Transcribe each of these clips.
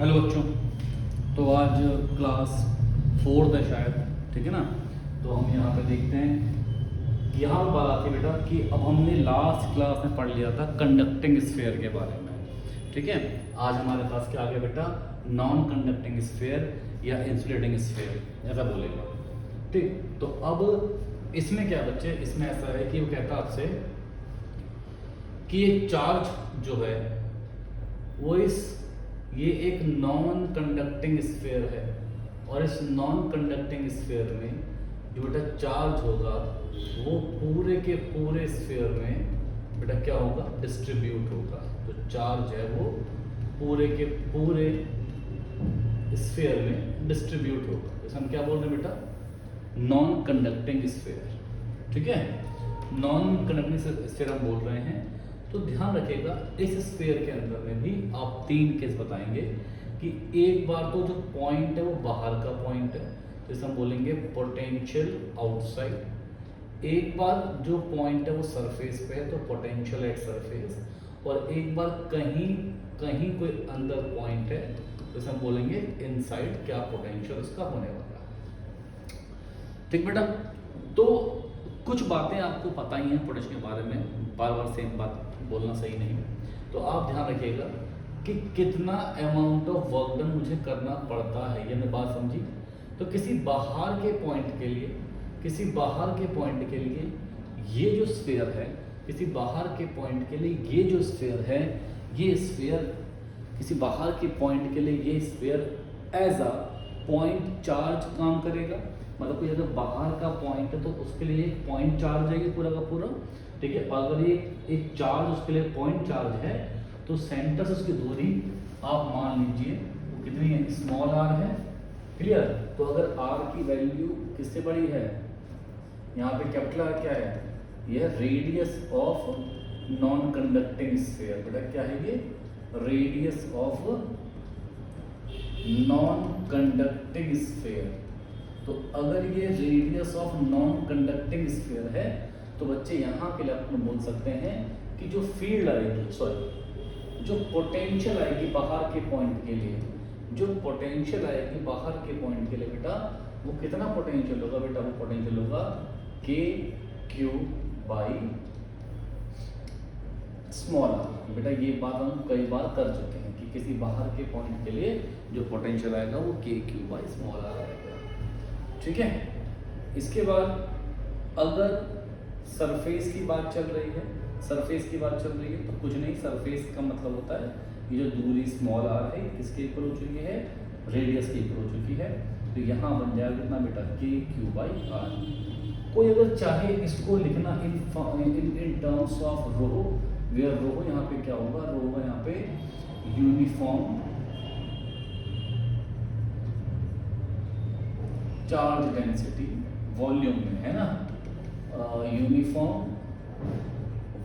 Hello बच्चों। तो आज क्लास 4 है शायद, ठीक है ना। तो हम यहाँ पे देखते हैं, यहाँ पे बात आती है बेटा कि अब हमने लास्ट क्लास में पढ़ लिया था कंडक्टिंग स्फीयर के बारे में, ठीक है। आज हमारे पास क्या आ गया बेटा, नॉन कंडक्टिंग स्फीयर या इंसुलेटिंग स्फीयर ऐसा बोलेगा, ठीक। तो अब इसमें क्या बच्चे, इसमें ऐसा है कि वो कहता है आपसे कि ये चार्ज जो है वो ये एक नॉन कंडक्टिंग स्फीयर है, और इस नॉन कंडक्टिंग स्फीयर में जो बेटा चार्ज होगा वो पूरे के पूरे स्फीयर में बेटा क्या होगा, डिस्ट्रीब्यूट होगा। तो चार्ज है वो पूरे के पूरे स्फीयर में डिस्ट्रीब्यूट होगा। तो हम क्या बोल रहे हैं बेटा, नॉन कंडक्टिंग स्फीयर, ठीक है। नॉन कंडक्टिंग स्फीयर हम बोल रहे हैं। तो ध्यान रखिएगा, इस स्फीयर के अंदर में भी आप 3 केस बताएंगे कि एक बार तो जो पॉइंट है वो बाहर का पॉइंट है, तो इसे हम बोलेंगे पोटेंशियल आउटसाइड। एक बार जो पॉइंट है वो सरफेस पे है, तो पोटेंशियल एट सरफेस। और एक बार कहीं कहीं कोई अंदर पॉइंट है, तो इसे हम बोलेंगे इनसाइड, क्या पोटेंशियल उसका होने वाला है, ठीक बेटा। तो कुछ बातें आपको पता ही हैं पोटेंशियल के बारे में, बार बार सेम बात बोलना सही नहीं। तो आप ध्यान रखिएगा कि कितना अमाउंट ऑफ वर्क डन मुझे करना पड़ता है, ये मैं बात समझी। तो किसी बाहर के पॉइंट के लिए, किसी बाहर के पॉइंट के लिए ये जो स्फीयर है, किसी बाहर के पॉइंट के लिए ये जो स्फीयर है, ये स्फीयर किसी बाहर के पॉइंट के लिए ये sphere as a point charge काम करेगा। मतलब कोई अगर बाहर का पॉइंट है तो उसके लिए एक पॉइंट चार्ज है ये पूरा का पूरा, ठीक है। और अगर ये एक चार्ज उसके लिए पॉइंट चार्ज है, तो सेंटर से उसकी दूरी आप मान लीजिए वो कितनी है, स्मॉल आर है, क्लियर। तो अगर आर की वैल्यू किससे बड़ी है, यहाँ पे कैपिटल आर क्या है, यह radius of non conducting sphere. बेटा क्या है ये, radius of non conducting sphere. तो अगर ये radius of non conducting sphere है, तो बच्चे यहाँ के लिए अपन बोल सकते हैं कि जो फील्ड आएगी, सॉरी जो पोटेंशियल आएगी बाहर के पॉइंट के लिए, जो पोटेंशियल आएगी बाहर के पॉइंट के लिए बेटा, वो कितना पोटेंशियल होगा बेटा, वो पोटेंशियल होगा के क्यू बाई स्मॉल आर। बेटा ये बात हम कई बार कर चुके हैं कि किसी बाहर के पॉइंट के लिए जो पोटेंशियल आएगा वो के क्यू बाई स्मॉल आर आएगा, ठीक है। इसके बाद अगर सरफेस की बात चल रही है, सरफेस की बात चल रही है, तो कुछ नहीं, सरफेस का मतलब होता है ये जो दूरी स्मॉल आर है किसके इक्वल हो चुकी है, रेडियस के इक्वल हो चुकी है। तो यहाँ बन जाएगा कितना बेटा, के क्यू बाई आर। कोई अगर चाहे इसको लिखना in terms of rho, where rho यहाँ पे क्या होगा, रो होगा यहाँ पे यूनिफॉर्म चार्ज डेंसिटी वॉल्यूम में, है ना, यूनिफॉर्म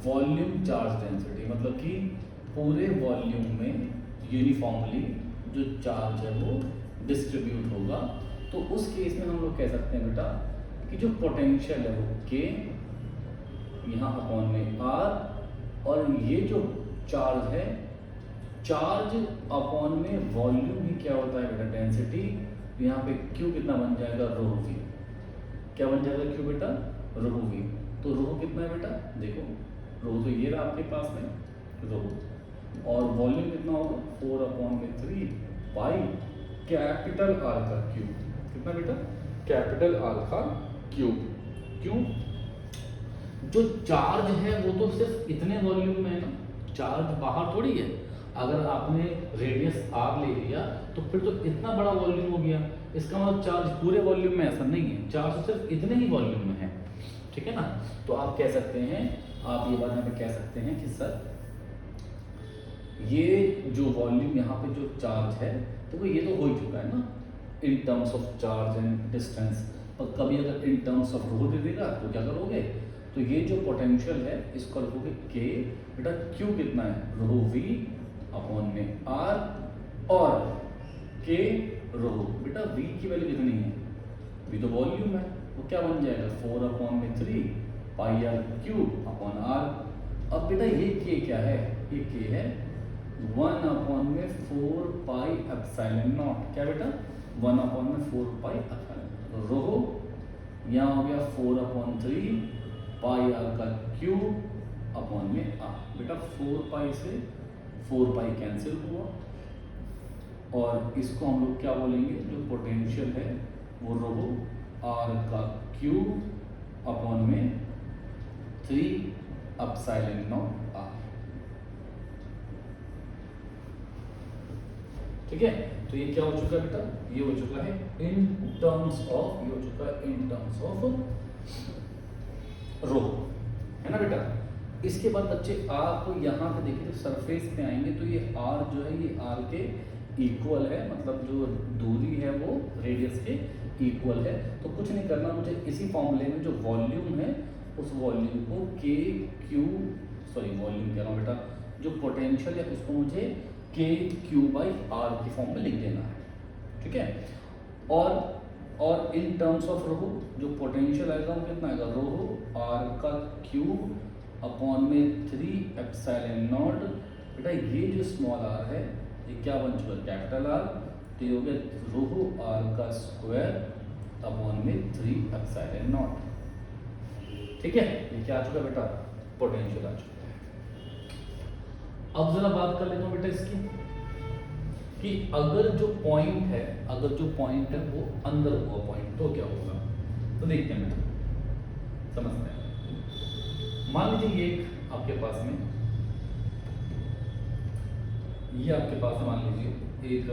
वॉल्यूम चार्ज डेंसिटी, मतलब कि पूरे वॉल्यूम में यूनिफॉर्मली जो चार्ज है वो डिस्ट्रीब्यूट होगा। तो उस केस में हम लोग कह सकते हैं बेटा कि जो पोटेंशियल है वो के यहाँ अपॉन में आर, और ये जो चार्ज है, चार्ज अपॉन में वॉल्यूम ही क्या होता है बेटा, डेंसिटी। यहाँ पे Q कितना बन जाएगा, रो वी। क्या बन जाएगा Q बेटा, रो वी। तो रो कितना है बेटा, देखो रो तो ये रहा आपके पास में रो, और वॉल्यूम कितना होगा 4/3 बाई कैपिटल आर का क्यूब। कितना बेटा, कैपिटल आर का क्यूब। क्यों, जो चार्ज है वो तो सिर्फ इतने वॉल्यूम में है ना, चार्ज बाहर थोड़ी है। अगर आपने रेडियस आर ले लिया तो फिर तो इतना बड़ा वॉल्यूम हो गया, इसका मतलब चार्ज पूरे वॉल्यूम में, ऐसा नहीं है, चार्ज तो सिर्फ इतने ही वॉल्यूम में है, ठीक है ना। तो आप कह सकते हैं, आप ये बात यहाँ पे कह सकते हैं कि सर ये जो वॉल्यूम यहाँ पे जो चार्ज है, तो ये तो हो ही चुका है ना इन terms of charge and distance. और कभी अगर इन टर्म्स ऑफ रो दे देगा तो क्या करोगे, तो ये जो पोटेंशियल है इसको रखोगे के, बेटा क्यू कितना है, रो वी अपॉन में आर, और के रो, बेटा वी की वैल्यू कितनी है, वी तो वॉल्यूम है, वो क्या बन जाएगा 4/3 पाई आर क्यूब अपॉन आर। अब बेटा ये के क्या है, ये के है 1/4 पाई एप्सिलॉन नॉट, क्या बेटा 1/4 पाई एप्सिलॉन रो, यहाँ हो गया 4/3 पाई आर का क्यूब अपॉन में आर। बेटा 4 पाई से 4 पाई कैंसिल हुआ और इसको हम लोग क्या बोलेंगे, जो पोटेंशियल है वो रो आर का क्यूब अपॉन में 3 एप्सिलॉन नॉट आर। ठीक है, तो ये क्या हो चुका है बेटा, ये हो चुका है इन टर्म्स ऑफ, ये हो चुका है इन टर्म्स ऑफ रो, है ना बेटा। इसके बाद बच्चे आप यहाँ पे देखिए सरफेस पे आएंगे तो ये आर जो है ये आर के इक्वल है, मतलब जो दूरी है वो रेडियस के इक्वल है। तो कुछ नहीं करना मुझे, इसी फॉर्मूले में जो वॉल्यूम है उस वॉल्यूम को के क्यू, सॉरी वॉल्यूम कह रहा हूँ बेटा, जो पोटेंशियल है उसको मुझे के क्यू बाई आर की फॉर्म में लिख देना है। ठीक है, और इन टर्म्स ऑफ रो जो पोटेंशियल आएगा वो कितना आएगा, रो आर का क्यूब अपॉन में 3 एप्सिलॉन नॉट। बेटा ये जो स्मॉल आर है ये क्या बन चुका है, कैपिटल आर, तो ये हो गया रो आर का स्क्वायर अपॉन में 3 एप्सिलॉन नॉट। ठीक है, ये क्या आ चुका बेटा, पोटेंशियल आ चुका है। अब जरा बात कर लेता हूँ बेटा इसकी कि अगर जो पॉइंट है, अगर जो पॉइंट है वो अंदर हुआ पॉइंट तो क्या होगा, तो देखते हैं बेटा, समझते हैं। मान लीजिए ये आपके पास में, ये आपके पास मान लीजिए एक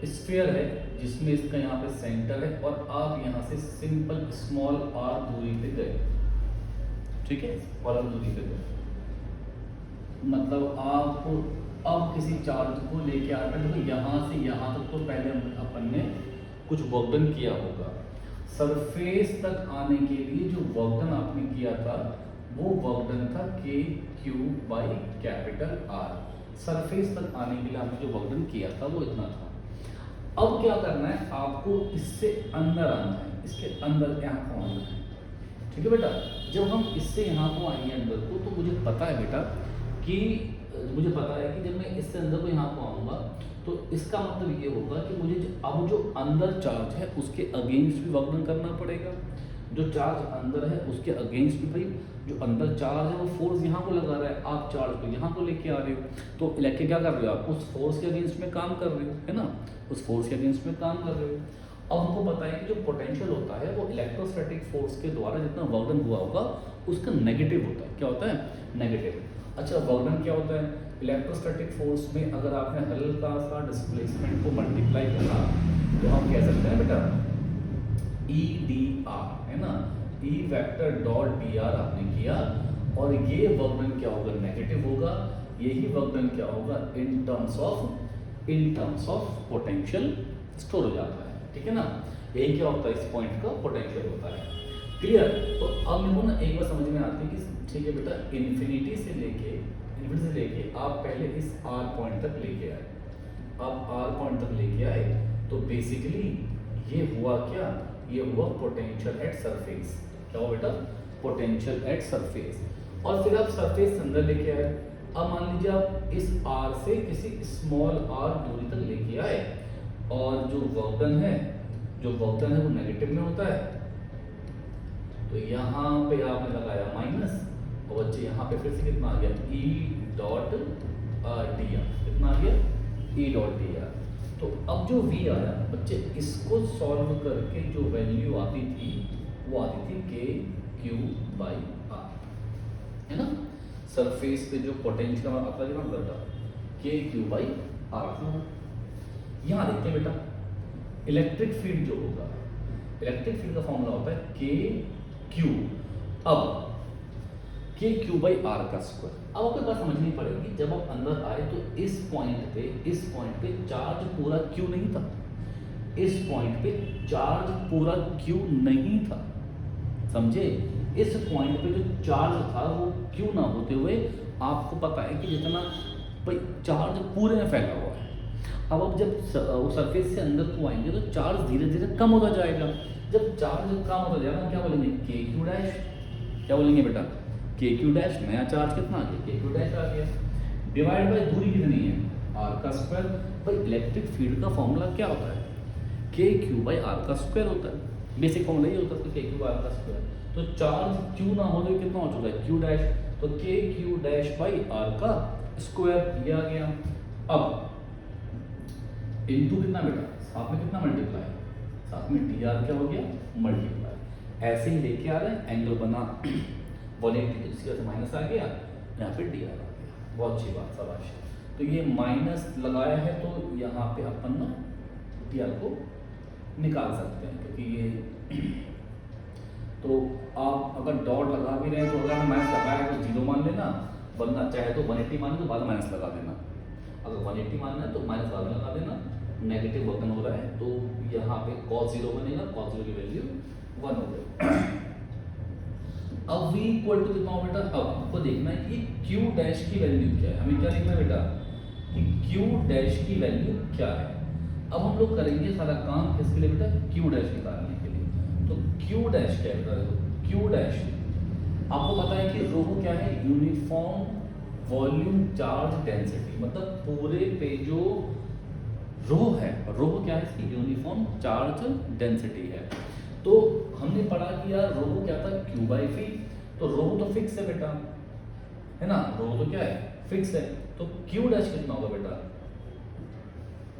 स्फीयर है जिसमें इसका यहाँ पे सेंटर है और आप यहाँ से सिंपल स्मॉल आर दूरी पे गए। ठीक है, स्मॉल आर दूरी पे गए, मतलब आप अब किसी चार्ज को लेके आ रहे हैं, तो यहाँ से यहाँ तक तो पहले अपन ने कुछ वर्क डन किया होगा। सरफेस तक आने के लिए जो वर्क डन आपने किया था वो वर्क डन था के q by capital are. Surface तक आने के लिए आपने जो वर्क डन किया था वो इतना था। अब क्या करना है, आपको इससे अंदर आना है, इसके अंदर यहाँ को आना है। ठीक है बेटा, जब हम इससे यहाँ को आएंगे अंदर को, तो मुझे पता है बेटा कि मुझे पता है कि जब मैं इससे अंदर को यहाँ को आऊँगा तो इसका मतलब ये होगा कि मुझे अब जो अंदर चार्ज है उसके अगेंस्ट भी वर्क डन करना पड़ेगा। जो चार्ज अंदर है उसके अगेंस्ट भी, भाई जो अंदर चार्ज है वो फोर्स यहाँ को लगा रहा है, आप चार्ज को यहाँ को लेके आ रहे हो, तो इलेक्ट्रिक क्या कर रहे हो, आप उस फोर्स के अगेंस्ट में काम कर रहे हो, है ना, उस फोर्स के अगेंस्ट में काम कर रहे हो। अब हमको पता है कि जो पोटेंशियल होता है वो इलेक्ट्रोस्टैटिक फोर्स के द्वारा जितना वर्क डन हुआ होगा उसका नेगेटिव होता है। क्या होता है, नेगेटिव। अच्छा, वर्क डन क्या होता है, इलेक्ट्रोस्टैटिक फोर्स में अगर आपने हल्का सा डिस्प्लेसमेंट को मल्टीप्लाई करा तो हम कह सकते हैं बेटा ई डी आर, है ना, E vector dot D R आपने किया और ये वर्क डन क्या होगा, नेगेटिव होगा। यही वर्क डन क्या होगा, इन टर्म्स ऑफ पोटेंशियल स्टोर हो जाता है। ठीक है ना, यही क्या होता है, इस पॉइंट का पोटेंशियल होता है। क्लियर, तो अब मेरे को ना एक बार समझ में आती है कि ठीक है बेटा, इन्फिनिटी से लेके आप पहले इस आर पॉइंट तक लेके आए। अब आर पॉइंट तक लेके आए तो बेसिकली ये हुआ क्या, ये हुआ पोटेंशियल एट सरफेस। क्या हुआ बेटा, पोटेंशियल एट सरफेस। और फिर आप सरफेस अंदर लेके आए। अब मान लीजिए आप इस आर से किसी स्मॉल आर दूरी तक लेके आए और जो वर्क डन है वो नेगेटिव में होता है, तो यहाँ पे आपने लगाया माइनस और बच्चे यहाँ पे फिर से कितना आ गया, ई डॉट डी आर, कितना आ गया, ई डॉट डी आर। तो अब जो v आया बच्चे, इसको सॉल्व करके जो वैल्यू आती थी वो आती थी के क्यू बाई आर, है ना। सरफेस पे जो पोटेंशियल आता है ना बेटा, के क्यू बाई आर। यहाँ देखते हैं बेटा, इलेक्ट्रिक फील्ड जो होगा, इलेक्ट्रिक फील्ड का फॉर्मूला होता है के क्यू। अब के क्यू बाई आर का स्क्वायर। अब आपको बात समझनी पड़ेगी, जब आप अंदर आए तो इस पॉइंट पे चार्ज पूरा क्यू नहीं था, इस पॉइंट पे चार्ज पूरा क्यू नहीं था, समझे। इस पॉइंट पे जो चार्ज था वो क्यू ना होते हुए आपको पता है कि जितना भाई चार्ज पूरे में फैला हुआ है। अब आप जब सरफेस से अंदर को आएंगे तो चार्ज धीरे धीरे कम होता जाएगा। जब चार्ज कम होता जाएगा हम क्या बोलेंगे, के क्यू डैश। क्या बोलेंगे बेटा, के क्यू डैश, नया चार्ज कितना आ गया, के क्यू डैश आ गया, डिवाइड बाय दूरी कितनी है, आर का स्क्वायर। भाई इलेक्ट्रिक फील्ड का फॉर्मूला क्या होता है, के क्यू बाई आर का स्क्वायर होता है, बेसिक फॉर्मूला ये होता है के क्यू बाई आर का स्क्वायर। तो चार्ज क्यू ना हो तो कितना हो चुका है, क्यू डैश, तो के क्यू डैश बाई आर का स्क्वायर ये आ गया। अब इनटू कितना बेटा, साथ में कितना मल्टीप्लाई, साथ में डी आर क्या हो गया, मल्टीप्लाई। ऐसे ही लेके आ रहे हैं, एंगल बना 180, इसकी वजह से माइनस आ गया, यहाँ पे डी आर आ गया, बहुत अच्छी बात शाबाश। तो ये माइनस लगाया है तो यहाँ पे अपन ना डी आर को निकाल सकते हैं, क्योंकि ये तो आप अगर डॉट लगा भी रहे हैं तो अगर माइनस लगाया तो जीरो मान लेना, वरना चाहे तो 180 माने तो बाद में माइनस लगा देना। अगर 180 मानना है तो माइनस बाद में लगा देना, नेगेटिव वर्तन हो रहा है तो यहाँ पे cos 0 बनेगा, cos 0 की वैल्यू 1 हो गई। अब v इक्वल टू कितना हो बेटा, अब आपको देखना है कि q डैश की वैल्यू क्या है, हमें क्या देखना है बेटा कि q डैश की वैल्यू क्या है। अब हम लोग करेंगे सारा काम किसके लिए बेटा, q डैश निकालने के लिए। तो q डैश क्या है बेटा, देखो q डैश आपको पता है कि रो क्या है, यूनिफॉर्म वॉल्यूम चार्ज डेंसिटी, मतलब पूरे पे जो रो है, रो क्या है इसकी, यूनिफॉर्म चार्ज डेंसिटी है। तो हमने पढ़ा कि यार रो क्या था, क्यू बाई वी, तो रो तो फिक्स है बेटा, है ना, रो तो क्या है, फिक्स है। तो क्यू डैश कितना होगा बेटा,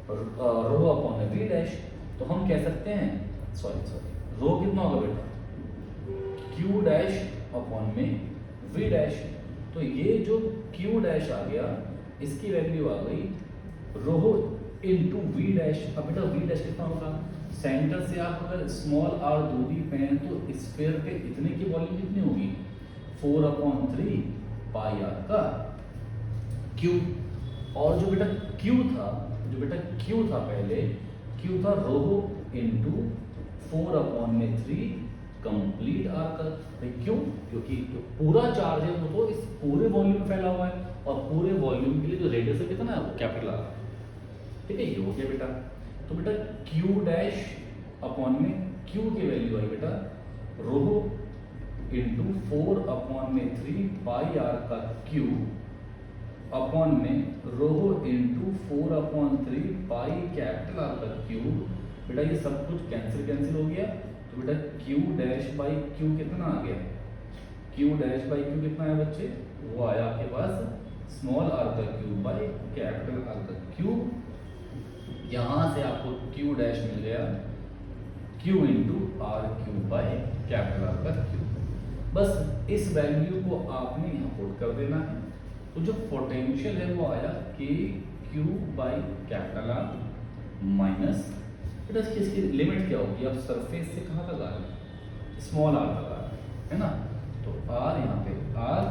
रो अपॉन वी डैश। तो हम कह सकते हैं, सॉरी रो कितना होगा बेटा, क्यू डैश अपॉन में वी डैश। तो ये जो क्यू डैश आ गया, इसकी वैल्यू आ गई रो इनटू वी डैश। अब बेटा वी डैश कितना होगा, सेंटर से आप अगर स्मॉल आर दूरी पे हैं तो स्फीयर पे इतने की वॉल्यूम कितनी होगी, 4/3 पाई आर का क्यू। और जो बेटा क्यू था, पहले क्यू था रो इनटू 4/3 कंप्लीट आर का। क्यों, क्योंकि जो पूरा चार्ज है वो तो इस पूरे वॉल्यूम में फैला हुआ है, और पूरे वॉल्यूम के लिए जो रेडियस है कितना है वो कैपिटल आर। ठीक है, ये हो गया बेटा। तो बेटा क्यू डैश अपॉन में क्यू की वैल्यू आई बेटा रो इंटू 4/3 पाई आर का क्यू अपॉन में rho into 4/3 pi capital R का क्यू। बेटा ये सब कुछ कैंसिल हो गया, तो बेटा क्यू डैश बाई क्यू कितना आ गया, क्यू डैश बाई क्यू कितना है बच्चे, वो आया आपके पास स्मॉल आर का क्यू बाई कैपिटल आर का क्यू। यहां से आपको क्यू डैश मिल गया q into r q by capital R का क्यू। बस इस वैल्यू को आपने यहाँ पुट कर देना है। तो जो पोटेंशियल है वो आया के q by capital are minus, बेटा इसकी लिमिट क्या होगी, अब सरफेस से कहाँ तक आ रहे हैं, स्मॉल आर तक आ रहे हैं, है ना। तो आर यहाँ पे आर,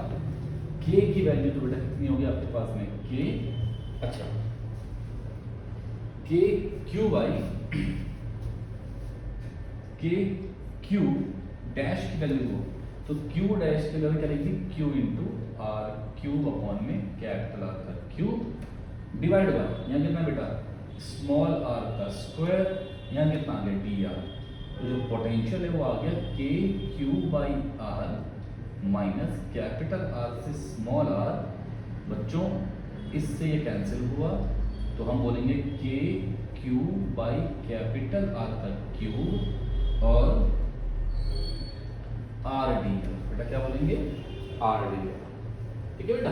के की वैल्यू तो बेटा कितनी होगी आपके पास में, के, अच्छा k q by k q dash की वैल्यू हो, तो क्यू डैश की वैल्यू क्या रहेगी, q into r cube upon में कैपिटल आर का क्यूब डिवाइड बाय यहाँ कितना बेटा स्मॉल आर का स्क्वायर, यहाँ कितना आ गया डी आर। तो जो पोटेंशियल है वो आ गया k q by r minus capital R से स्मॉल आर। बच्चों इससे ये कैंसिल हुआ तो हम बोलेंगे k q by capital R का क्यूब और आर डी आर। बेटा क्या बोलेंगे, आर डी आर। ठीक है बेटा,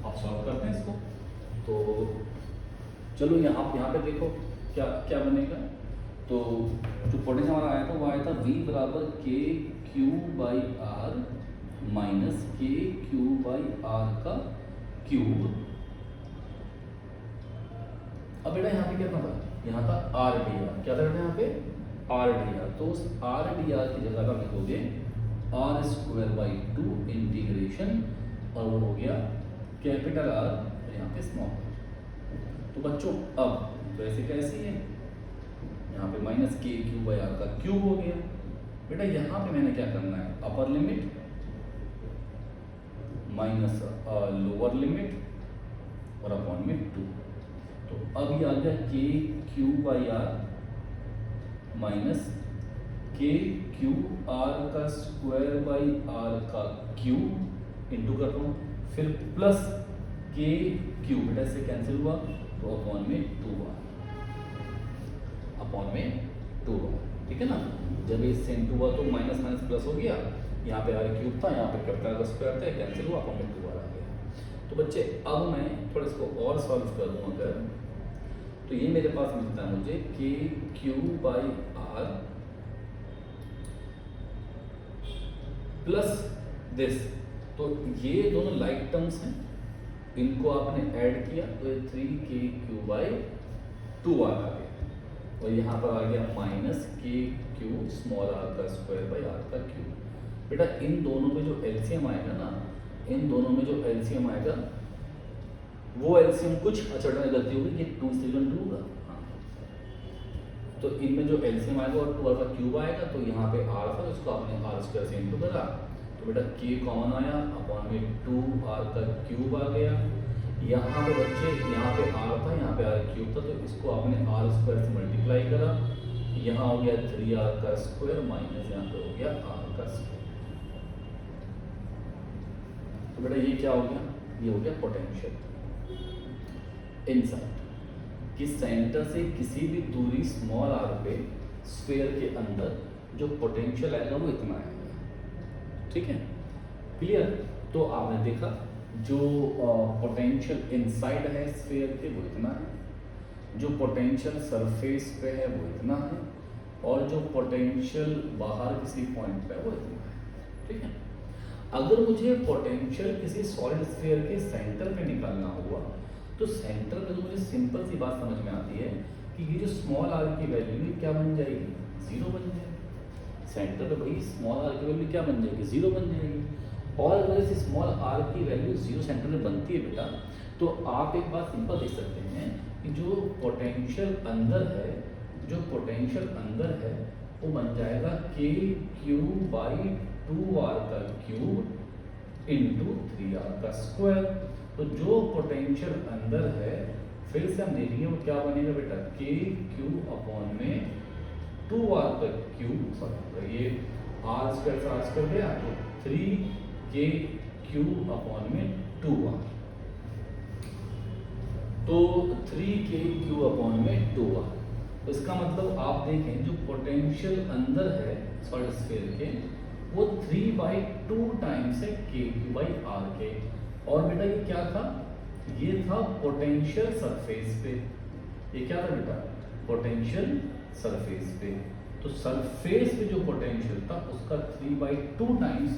आप सॉल्व करते हैं इसको। तो चलो यहाँ पे देखो क्या क्या बनेगा। तो जो पोटेंशियल हमारा आया था वो आया था V बराबर के क्यू बाई आर माइनस के क्यू बाई आर का क्यूब। अब बेटा यहाँ पे क्या था, यहाँ था आर डी आर। क्या था बेटा यहाँ पे आर डी आर। तो उस आर डी आर की जगह का लिखोगे आर स्क्वायर बाई 2 इंटीग्रेशन, और वो हो गया कैपिटल आर और यहाँ पे स्मॉल। तो बच्चों अब वैसे कैसे है, यहाँ पे माइनस के क्यू बाई आर का क्यूब हो गया। बेटा यहाँ पे मैंने क्या करना है, upper limit minus lower limit और अपॉन में 2। तो अब ये आ गया k q by r minus के क्यू आर का स्क्वायर बाई आर का क्यूब इंटू कर रहा हूँ, फिर प्लस के क्यू, बेटा इससे कैंसिल हुआ तो अपॉन में 2r, अपॉन में 2r, ठीक है ना। जब ये इससे इंटू हुआ तो माइनस माइनस प्लस हो गया, यहाँ पे r क्यूब था, यहाँ पे कैपिटल का स्क्वायर था, कैंसिल हुआ, अपॉन में 2r आ गया। तो बच्चे अब मैं थोड़ा इसको और सॉल्व करूँ अगर, तो ये मेरे पास मिलता है मुझे k q by r plus this, तो ये दोनों लाइक टर्म्स हैं, इनको आपने ऐड किया तो ये 3k क्यू बाई 2r आ गया, और यहाँ पर आ गया माइनस के क्यू स्मॉल आर का स्क्वायर बाई आर का क्यूब। बेटा इन दोनों में जो एलसीएम आएगा ना, इन दोनों में जो एलसीएम आएगा वो एलसीएम कुछ अचड़ में गलती होगी, ये 2 से 2 होगा, हाँ, तो इनमें जो एलसीएम आएगा और 2r का क्यूब आएगा, तो यहाँ पे r था उसको आपने r स्क्वायर से इंटू करा, तो बेटा k कॉमन आया, अपॉन में 2r का क्यूब आ गया। यहाँ पे बच्चे यहाँ पे r था, यहाँ पे r क्यूब था, तो इसको आपने r स्क्वायर से मल्टीप्लाई करा, यहाँ हो गया 3r का स्क्वायर माइनस यहाँ पे हो गया r का स्क्वायर। तो बेटा ये क्या हो गया, ये हो गया पोटेंशियल इनसाइड, कि सेंटर से किसी भी दूरी स्मॉल r पे स्फीयर के अंदर जो पोटेंशियल आएगा वो इतना आएगा, ठीक है, क्लियर। तो आपने देखा जो पोटेंशियल इनसाइड है स्फीयर के वो इतना है, जो पोटेंशियल सरफेस पे है वो इतना है, और जो पोटेंशियल बाहर किसी पॉइंट पे है वो इतना है, ठीक है। अगर मुझे पोटेंशियल किसी सॉलिड स्फीयर के सेंटर पे निकालना हुआ, तो सेंटर में तो मुझे सिंपल सी बात समझ में आती है कि ये जो स्मॉल आर की वैल्यू क्या बन जाएगी, 0 बन जाएगी। सेंटर पे भाई स्मॉल आर की वैल्यू क्या बन जाएगी, 0 बन जाएगी। और अगर इस स्मॉल आर की वैल्यू 0 सेंटर में बनती है बेटा, तो आप एक बात सिंपल देख सकते हैं कि जो पोटेंशियल अंदर है, जो पोटेंशियल अंदर है वो बन जाएगा के क्यू बाई 2r का क्यूब इंटू 3r का स्क्वायर। तो जो पोटेंशियल अंदर है फिर से हम देखेंगे वो क्या बनेगा बेटा, के क्यू अपॉन में 2r का क्यूब, सॉरी ये r स्क्वायर से r स्क्वायर गया तो 3k क्यू अपॉन में 2r, तो 3k क्यू अपॉन में 2r। तो इसका मतलब आप देखें जो पोटेंशियल अंदर है सॉलिड स्फीयर के वो 3/2 टाइम्स है के क्यू बाई आर के। और बेटा ये क्या था, ये था पोटेंशियल सरफेस पे, ये क्या था बेटा, पोटेंशियल सरफेस पे। तो सरफेस पे जो पोटेंशियल था उसका 3/2 टाइम्स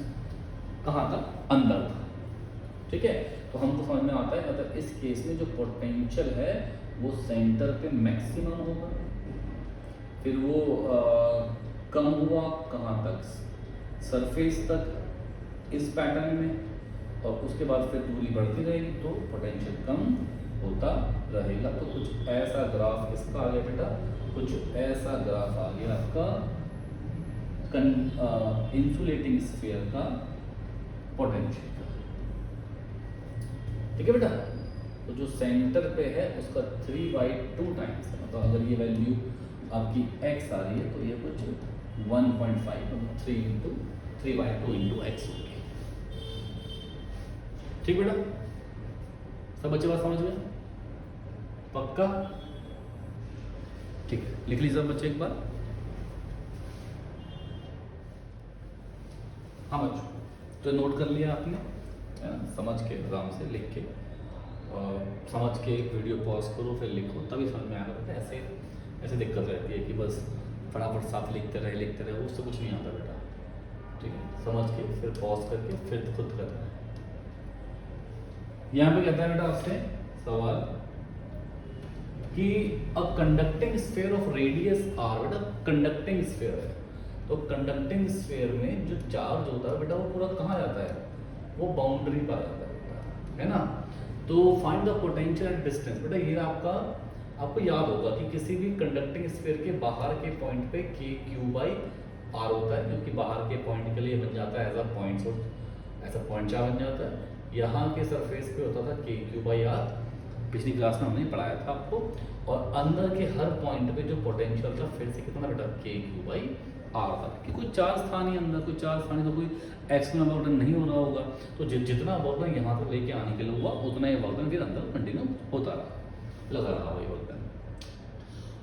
कहाँ था, अंदर था, ठीक है। तो हमको समझ में आता है मतलब इस केस में जो पोटेंशियल है वो सेंटर पे मैक्सिमम होगा, फिर वो कम हुआ कहाँ तक, सरफेस तक इस पैटर्न में, और उसके बाद फिर दूरी बढ़ती रहेगी तो पोटेंशियल कम होता रहेगा। तो कुछ ऐसा ग्राफ इसका आ गया बेटा, कुछ ऐसा ग्राफ आ गया आपका इंसुलेटिंग स्फीयर का पोटेंशियल का, ठीक है बेटा। तो जो सेंटर पे है उसका 3/2 टाइम्स है, मतलब अगर ये वैल्यू आपकी x आ रही है तो ये कुछ 1.5 मतलब 3/2 इंटू x होगी, ठीक बेटा। सब बच्चे बात समझ गए, पक्का, ठीक है। लिख लीजिए बच्चे एक बार, हाँ बच्चों, तो नोट कर लिया आपने, है ना, समझ के आराम से लिख के, और समझ के वीडियो पॉज करो फिर लिखो, तभी समझ में आएगा। ऐसे ऐसे दिक्कत रहती है कि बस फटाफट साथ लिखते रहे उससे कुछ नहीं आता बेटा, ठीक है। समझ के फिर पॉज करके फिर खुद करना है। यहाँ पे कहता है बेटा आपसे सवाल कि a conducting sphere of radius r, बेटा कंडक्टिंग स्फीयर है, तो कंडक्टिंग स्फीयर में जो चार्ज होता है बेटा वो पूरा कहाँ जाता है, वो बाउंड्री पर जाता है बेटा, है ना। तो find the potential at distance, बेटा ये आपको याद होगा कि किसी भी कंडक्टिंग स्फीयर के बाहर के पॉइंट पे के क्यू बाई आर होता है, जो कि बाहर के पॉइंट के लिए बन जाता है एज अ पॉइंट सोर्स, ऐसा पॉइंट चार्ज बन जाता है। यहाँ के सरफेस पे होता था के क्यू बाई आर, पिछली क्लास में हमने पढ़ाया था आपको। और अंदर के हर पॉइंट पे जो पोटेंशियल था फिर से कितना बेटा, के क्यू बाई आर तक, कि कोई चार्ज था नहीं अंदर, कोई चार्ज था नहीं, तो कोई एक्सटर्नल वर्क नहीं हो रहा होगा, तो जितना वर्क यहाँ तक लेके आने के लिए हुआ उतना ही वर्क फिर अंदर कंटिन्यू होता रहा, लगा रहा वही work.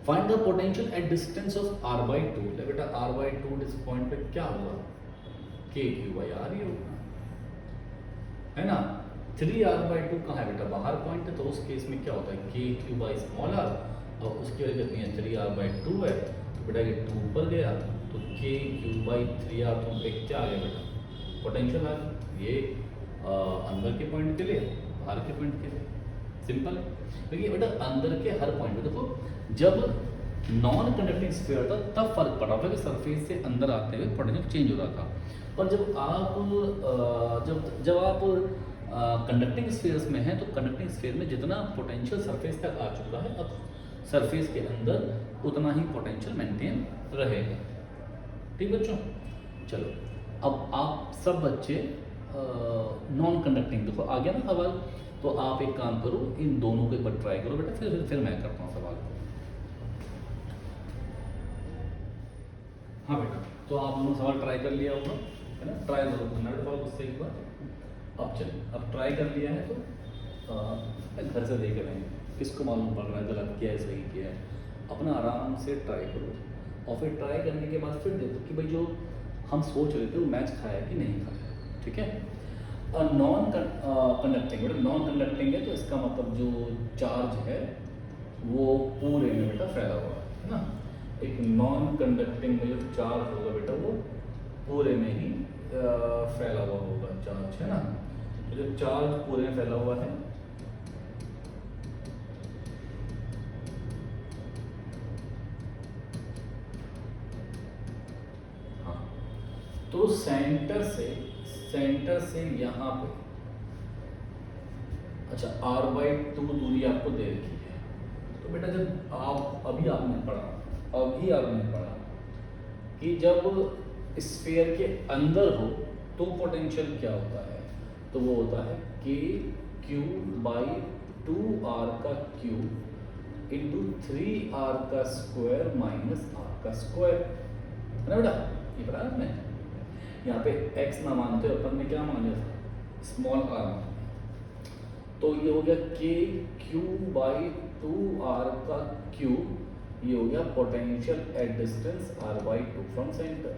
Find the potential at distance of r by two. बेटा r बाई टू इस पॉइंट पे क्या होगा, k क्यू बाई आर ही होगा, है ना। 3r बाई टू कहाँ है बेटा, बाहर पॉइंट है, तो उस केस में क्या होता है k q by small r, और उसकी वजह कितनी है 3r बाई टू है, तो बेटा ये 2 ऊपर गया, तो k क्यू बाई 3r तो पे क्या आ गया बेटा पोटेंशियल आ गया, ये अंदर के पॉइंट के लिए, बाहर के पॉइंट के लिए, सिंपल है। देखिए बेटा अंदर के हर पॉइंट पे देखो, जब नॉन कंडक्टिंग स्फीयर था तब फर्क पड़ा था कि सरफेस से अंदर आते हुए पोटेंशियल चेंज हो रहा था, और जब आप कंडक्टिंग स्फीयर्स में हैं तो कंडक्टिंग स्फीयर में जितना पोटेंशियल सरफेस तक आ चुका है, अब सरफेस के अंदर उतना ही पोटेंशियल मेंटेन रहेगा। ठीक बच्चों, चलो अब आप सब बच्चे नॉन कंडक्टिंग देखो आ गया ना सवाल, तो आप एक काम करो, इन दोनों को एक बार ट्राई करो बेटा, फिर मैं करता हूँ सवाल। हाँ बेटा, तो आप दोनों सवाल ट्राई कर लिया होगा, है ना, ट्राई जरूर करना बेटा सवाल उससे एक बार। अब चलिए, अब ट्राई कर लिया है तो घर से देख रहे हैं किसको मालूम पड़ रहा है गलत किया है सही किया है, अपना आराम से ट्राई करो, और फिर ट्राई करने के बाद फिर देखो कि भाई जो हम सोच रहे थे वो मैच खाया कि नहीं खाया। ठीक है, नॉन कंडक्टिंग बेटा, नॉन कंडक्टिंग है तो इसका मतलब जो चार्ज है वो पूरे में बेटा फैला हुआ है ना। एक नॉन कंडक्टिंग में जो चार्ज होगा बेटा वो पूरे में ही फैला हुआ होगा चार्ज, है ना। तो जो चार्ज पूरे में फैला हुआ है हाँ, तो सेंटर से यहाँ पे, अच्छा r बाई टू दूरी आपको दे रखी है, तो बेटा जब आप अभी आपने पढ़ा कि जब स्फीयर के अंदर हो तो पोटेंशियल क्या होता है, तो वो होता है k क्यू बाई 2r का क्यूब इंटू 3r का स्क्वायर माइनस r का स्क्वायर, है ना बेटा, ये पढ़ा आपने। यहाँ पे x ना मानते हो, अपन ने क्या मान लिया था स्मॉल r, तो ये हो गया k क्यू बाई 2r का क्यूब, ये हो गया potential at distance r by two from centre.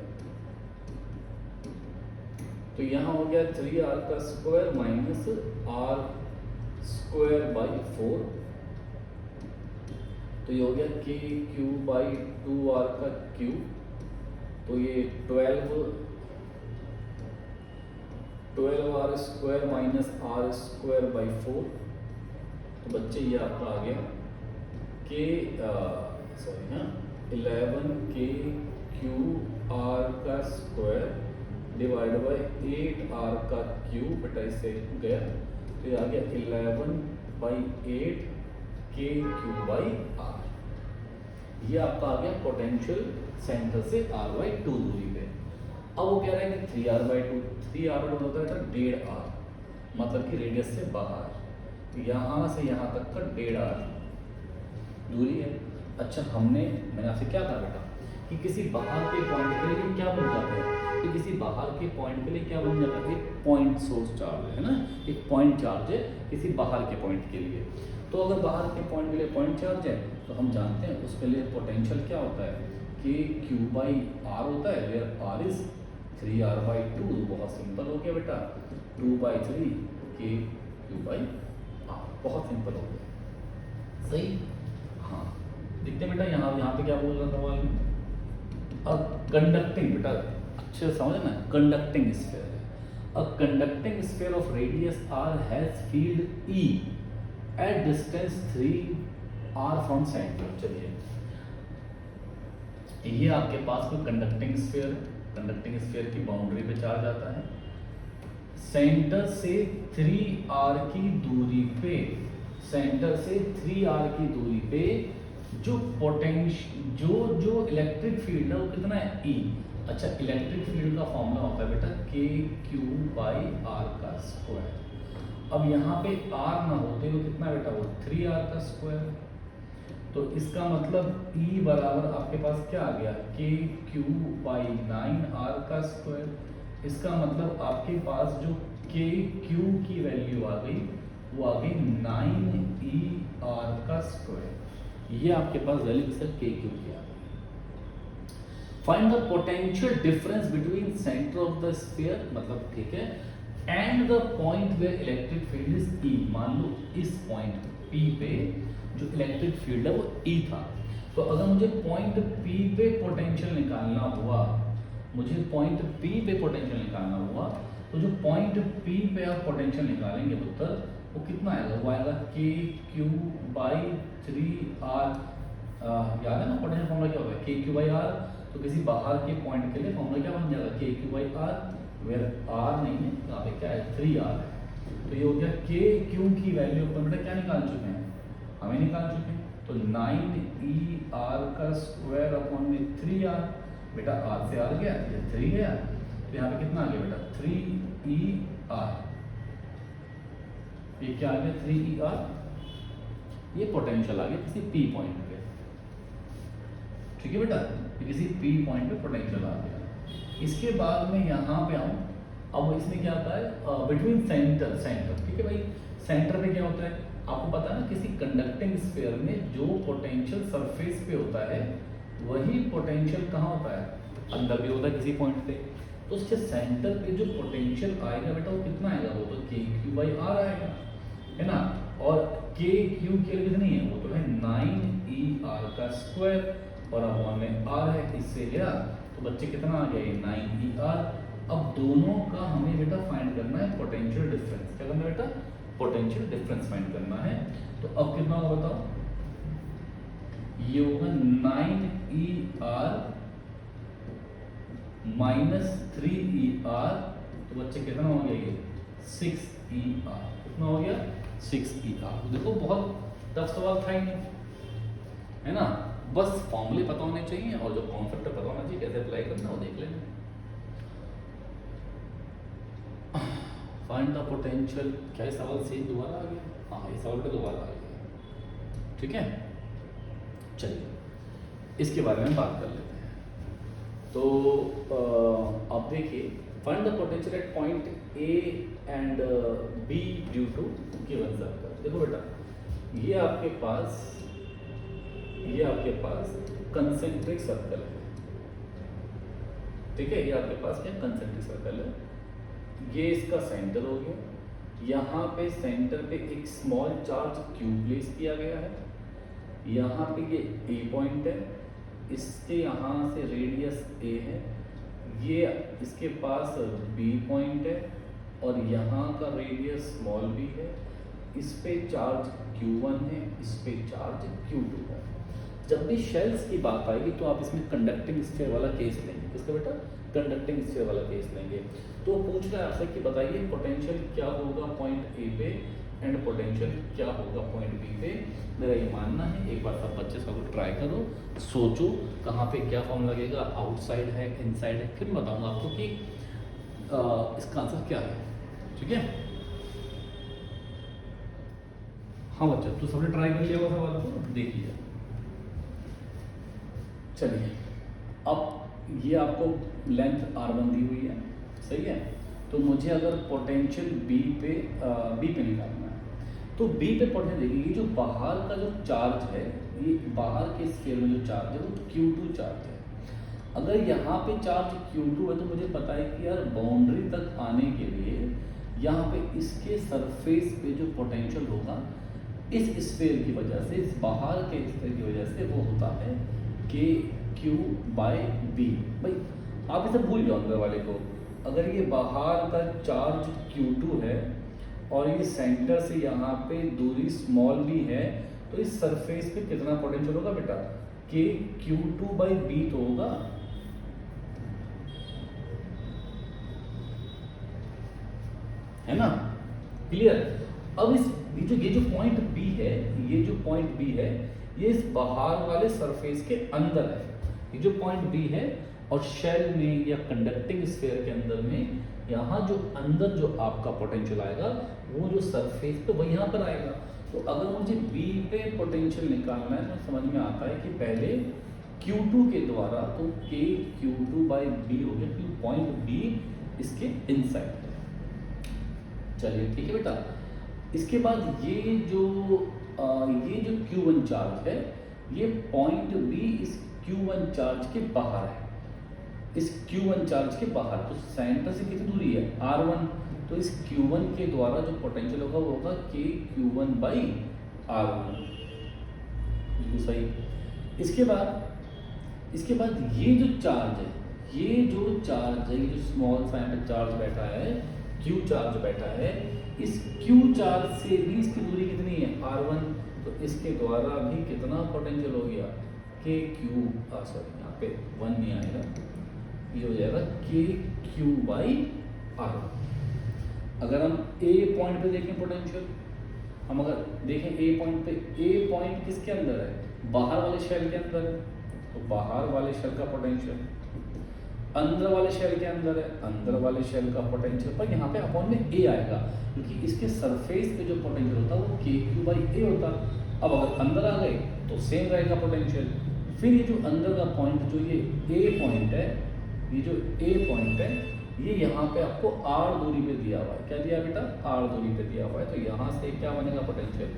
तो यहाँ हो गया 3r का square minus r square by 4, तो ये हो गया k क्यू बाई 2r का क्यूब, तो ये 12r square minus r square by 4, तो बच्चे ये आपका आ गया सॉरी हाँ 11k क्यू r का स्क्वायर डिवाइड बाई 8r का क्यूब, बेटा इससे गया तो ये आ गया 11 by 8 k q by r, ये आपका आ गया पोटेंशियल सेंटर से r बाई टू दूरी पे। अब वो कह रहे हैं कि 3r बाई टू, 3r होता है 1.5r, मतलब कि रेडियस से बाहर यहाँ से यहाँ तक का 1.5r दूरी है। अच्छा मैंने आपसे क्या कहा बेटा कि किसी बाहर के पॉइंट के लिए क्या बन जाता है, कि किसी बाहर के पॉइंट के लिए क्या बन जाता है, एक पॉइंट सोर्स चार्ज है ना, एक पॉइंट चार्ज है किसी बाहर के पॉइंट के लिए। तो अगर बाहर के पॉइंट के लिए पॉइंट चार्ज है तो हम जानते हैं उसके लिए पोटेंशियल क्या होता है कि क्यू बाई आर होता है, where r is 3r by two, बहुत सिंपल हो गया बेटा 2 by 3 k q by r, बहुत सिंपल हो गया, सही। हाँ देखते हैं बेटा यहाँ पे क्या बोल रहा था वाले, अब कंडक्टिंग बेटा अच्छे से समझ ना, कंडक्टिंग स्फीयर है, a conducting sphere of radius r has field E at distance 3r from centre. चलिए ये आपके पास कोई कंडक्टिंग स्फीयर है, कंडक्टिंग स्फीयर की बाउंड्री पे चार्ज आता है, सेंटर से 3r की दूरी पे, सेंटर से 3r की दूरी पे जो पोटेंशियल जो इलेक्ट्रिक फील्ड है वो कितना है E। अच्छा इलेक्ट्रिक फील्ड का फॉर्मूला होता है बेटा k क्यू बाई r का स्क्वायर। अब यहाँ पे r ना होते हुए कितना बेटा वो 3r का स्क्वायर, तो इसका मतलब E बराबर आपके पास क्या आ गया, के क्यू बाई 9r का स्क्वायर। इसका मतलब आपके पास जो के क्यू की वैल्यू आ गई वो आ गई 9er का स्क्वायर। ये आपके पास वैल्यू सर के क्यू की आ गई। Find the potential difference between centre of the sphere, मतलब ठीक है, and the point where electric field is E. मान लो इस पॉइंट P पे जो इलेक्ट्रिक फील्ड है वो E था। तो अगर मुझे पॉइंट P पे पोटेंशियल निकालना हुआ, मुझे पॉइंट P पे पोटेंशियल निकालना हुआ, तो जो पॉइंट P पे आप पोटेंशियल निकालेंगे उत्तर वो कितना आएगा, वो आएगा के क्यू बाई 3r। याद है ना पोटेंशियल फॉर्मूला क्या होता है, के क्यू बाई आर। तो किसी बाहर के पॉइंट के लिए फॉर्मूला क्या बन जाएगा, k q by r, where r नहीं है यहाँ पे क्या है 3r है। तो ये हो गया के क्यू की वैल्यू अपन बेटा क्या निकाल चुके हैं, हमें निकाल चुके हैं। तो 9er का स्क्वायर अपॉन में 3r, बेटा r से r गया, ये 3 गया, तो यहाँ पे कितना आ गया बेटा 3er। ये क्या आ गया 3er, ये पोटेंशियल आ गया किसी P पॉइंट पे। ठीक है बेटा, ये किसी P पॉइंट पे पोटेंशियल आ गया। इसके बाद में यहाँ पे आऊँ, अब इसमें क्या आता है बिटवीन सेंटर, ठीक है भाई। सेंटर पे क्या होता है आपको पता है ना, किसी कंडक्टिंग स्फीयर में जो पोटेंशियल सरफेस पे होता है वही पोटेंशियल कहाँ होता है, अंदर भी होता है किसी पॉइंट पे। तो उसके सेंटर पे जो पोटेंशियल आएगा बेटा वो कितना आएगा, वो तो के क्यू बाई आर आएगा, है ना। और के क्यू की वैल्यू कितनी है, वो तो है 9er का स्क्वायर, और अब में r है, इससे गया तो बच्चे कितना आ गया, ये 9er। अब दोनों का हमें बेटा फाइंड करना है पोटेंशियल डिफरेंस। क्या करना है बेटा, पोटेंशियल डिफरेंस फाइंड करना है। तो अब कितना होगा बताओ, ये होगा 9er माइनस 3er। तो बच्चे कितना हो गया, ये 6er। कितना हो गया 6er। तो देखो बहुत टफ सवाल था ही नहीं, है ना। बस फॉर्मूले पता होने चाहिए और जो कॉन्सेप्ट पता होना चाहिए कैसे अप्लाई करना वो देख लेना। फाइंड द पोटेंशियल, क्या ये सवाल सेम दोबारा आ गया, हाँ ये सवाल पे दोबारा आ गया। ठीक है, चलिए इसके बारे में बात कर लेते हैं। तो अब देखिए, find the potential at point A and B due to given circle. देखो बेटा, ये आपके पास कंसेंट्रिक सर्कल है, ठीक है। ये आपके पास क्या कंसेंट्रिक सर्कल है, ये इसका सेंटर हो गया। यहाँ पे सेंटर पे एक स्मॉल चार्ज Q प्लेस किया गया है। यहाँ पे ये A पॉइंट है, इसके यहाँ से रेडियस A है, ये इसके पास B पॉइंट है और यहाँ का रेडियस स्मॉल b है। इस पे चार्ज Q1 है, इस पे चार्ज Q2 है। जब भी शेल्स की बात आएगी तो आप इसमें कंडक्टिंग स्फीयर वाला केस लेंगे। किसका बेटा, कंडक्टिंग स्फीयर वाला केस लेंगे। तो पूछ रहा है आपसे कि बताइए पोटेंशियल क्या होगा पॉइंट A पे एंड पोटेंशियल क्या होगा पॉइंट B पे। मेरा ये मानना है, एक बार सब बच्चे सब ट्राई करो, सोचो कहाँ पे क्या फॉर्म लगेगा, आउटसाइड है इनसाइड है, फिर बताऊंगा आपको कि इसका आंसर क्या है। ठीक है, हाँ बच्चा, तो सबने ट्राई कर लिया होगा सवाल को, देख लिया। चलिए, अब ये आपको लेंथ r1 दी हुई है, सही है। तो मुझे अगर पोटेंशियल B पे निकालना है, तो B पे पोटेंशियल देखिए, जो बाहर का जो चार्ज है, ये बाहर के स्फीयर में जो चार्ज है वो Q2 चार्ज है। अगर यहाँ पे चार्ज Q2 है तो मुझे पता है कि यार बाउंड्री तक आने के लिए यहाँ पे इसके सरफेस पे जो पोटेंशियल होगा इस स्फीयर की वजह से, इस बाहर के स्फीयर की वजह से वो होता है के क्यू बाई बी। भाई आप इसे भूल जाओ अंदर वाले को। अगर ये बाहर का चार्ज Q2 है और ये सेंटर से यहाँ पे दूरी स्मॉल b है, तो इस सरफेस पे कितना पोटेंशियल होगा बेटा, के Q2 बाई बी तो होगा। है ना, क्लियर। अब ये जो पॉइंट B है, ये जो पॉइंट B है ये इस बाहर वाले सरफेस के अंदर है। ये जो पॉइंट B है और शेल में या कंडक्टिंग स्फीयर के अंदर में यहाँ जो अंदर जो आपका पोटेंशियल आएगा वो जो सरफेस पे वही यहाँ पर आएगा। तो अगर मुझे बी पे पोटेंशियल निकालना है तो समझ में आता है कि पहले Q2 के द्वारा, तो के Q2 बाई बी हो गया, क्योंकि पॉइंट बी इसके इनसाइड है। चलिए ठीक है बेटा। इसके बाद ये जो Q1 चार्ज है, ये पॉइंट बी इस Q1 चार्ज के बाहर है, इस Q1 चार्ज के बाहर। तो सेंटर से कितनी दूरी है, R1। तो इस Q1 के द्वारा जो पोटेंशियल होगा वो होगा के Q1 बाई R1, बिल्कुल सही। इसके बाद ये जो चार्ज है, ये जो स्मॉल सा यहाँ पे चार्ज बैठा है, Q चार्ज बैठा है, इस Q चार्ज से भी इसकी दूरी कितनी है, R1। तो इसके द्वारा भी कितना पोटेंशियल हो गया, के क्यू, सॉरी यहाँ पे 1 नहीं आएगा, ये हो जाएगा के क्यू बाई आर। अगर हम ए पॉइंट पे देखें पोटेंशियल, हम अगर देखें ए पॉइंट पे, ए पॉइंट किसके अंदर है, बाहर वाले शेल के अंदर है, तो बाहर वाले शेल का पोटेंशियल, अंदर वाले शेल के अंदर है, अंदर वाले शेल का पोटेंशियल, पर यहाँ पे अपॉन में ए आएगा, क्योंकि इसके सरफेस पे जो पोटेंशियल होता है वो के क्यू बाई ए होता। अब अगर अंदर आ गए तो सेम रहेगा पोटेंशियल। फिर ये जो अंदर का पॉइंट, जो ये ए पॉइंट है, ये जो ए पॉइंट है, ये यहाँ पे आपको आर दूरी पे दिया हुआ है। क्या दिया बेटा, आर दूरी पे दिया हुआ है। तो यहाँ से क्या बनेगा पोटेंशियल,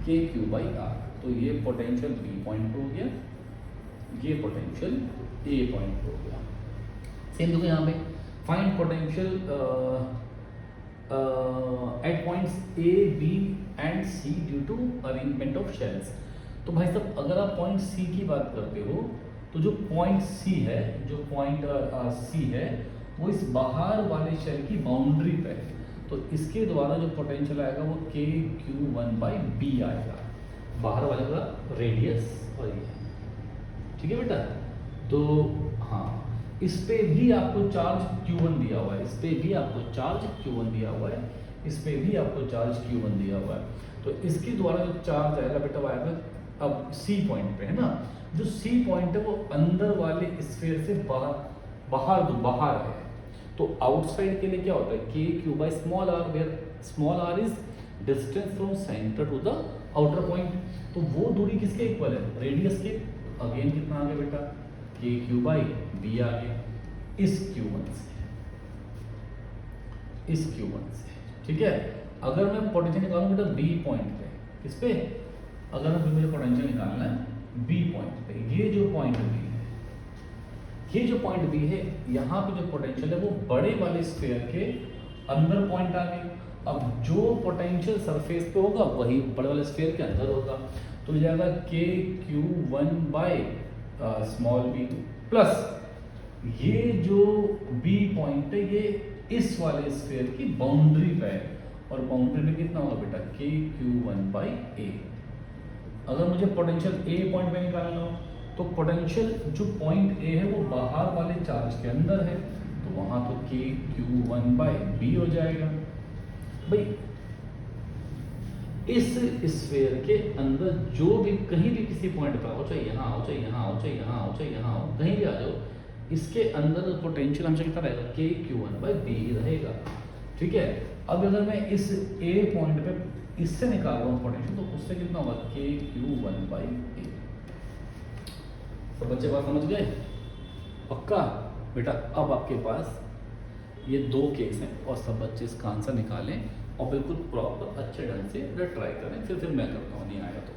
के क्यू बाई आर। तो ये पोटेंशियल बी पॉइंट हो गया, ये पोटेंशियल ए पॉइंट हो गया। सेम देखो यहाँ पे, find potential at points A B and C due to arrangement of shells. तो भाई साहब अगर आप पॉइंट सी की बात करते हो, तो जो पॉइंट सी है, वो इस बाहर वाले शेल की बाउंड्री पे है। तो इसके द्वारा जो पोटेंशियल आएगा वो के क्यू वन बाई बी आएगा, बाहर वाले का रेडियस और ये, ठीक है बेटा। तो हाँ, इस पे भी आपको चार्ज Q1 दिया हुआ है, इस पे भी आपको चार्ज Q1 दिया हुआ है, इस पे भी आपको चार्ज Q1 दिया हुआ है। तो इसके द्वारा जो चार्ज आएगा बेटा वो आएगा अब सी पॉइंट पे, है ना। जो सी पॉइंट है वो अंदर वाले स्फीयर से बाहर है। तो आउटसाइड के लिए क्या होता है, k q by small r, where small r is distance from centre to the outer point. तो वो दूरी किसके इक्वल है, रेडियस के। अगेन कितना आ गया बेटा, के क्यू बाई बी आ गया, इस Q1 से, ठीक है। अगर मैं पोटेंशियल निकालूं बेटा बी पॉइंट पे, किस पे, अगर मुझे पोटेंशियल निकालना है बी पॉइंट पे, ये जो पॉइंट बी है, यहाँ पे जो पोटेंशियल है वो बड़े वाले स्फीयर के अंदर पॉइंट आ गए। अब जो पोटेंशियल सरफेस पे होगा वही बड़े वाले स्फीयर के अंदर होगा। तो मिल जाएगा k q one by small b plus ये जो बी पॉइंट है ये इस वाले स्फीयर की बाउंड्री पे है, और बाउंड्री में कितना होगा बेटा, के क्यू वन बाई ए। अगर मुझे पोटेंशियल ए पॉइंट पे निकालना हो तो पोटेंशियल जो पॉइंट ए है वो बाहर वाले चार्ज के अंदर है, तो वहां तो के क्यू वन बाई बी हो जाएगा। भाई इस स्फीयर के अंदर जो भी कहीं भी किसी पॉइंट पर हो, चाहे यहाँ हो, चाहे यहाँ हो, चाहे यहाँ हो, चाहे यहाँ हो, कहीं भी आ जाओ, इसके अंदर पोटेंशियल हमेशा कितना रहेगा, के क्यू वन बाई बी रहेगा, ठीक है। अब अगर मैं इस ए पॉइंट पे इससे निकाल रहा हूँ पोटेंशियल, तो उससे कितना होगा, के क्यू वन बाई ए। तो बच्चे बात समझ गए, पक्का बेटा। अब आपके पास ये दो केस हैं और सब बच्चे इसका आंसर निकालें और बिल्कुल प्रॉपर अच्छे ढंग से ट्राई करें, फिर मैं करता हूँ, नहीं आएगा तो।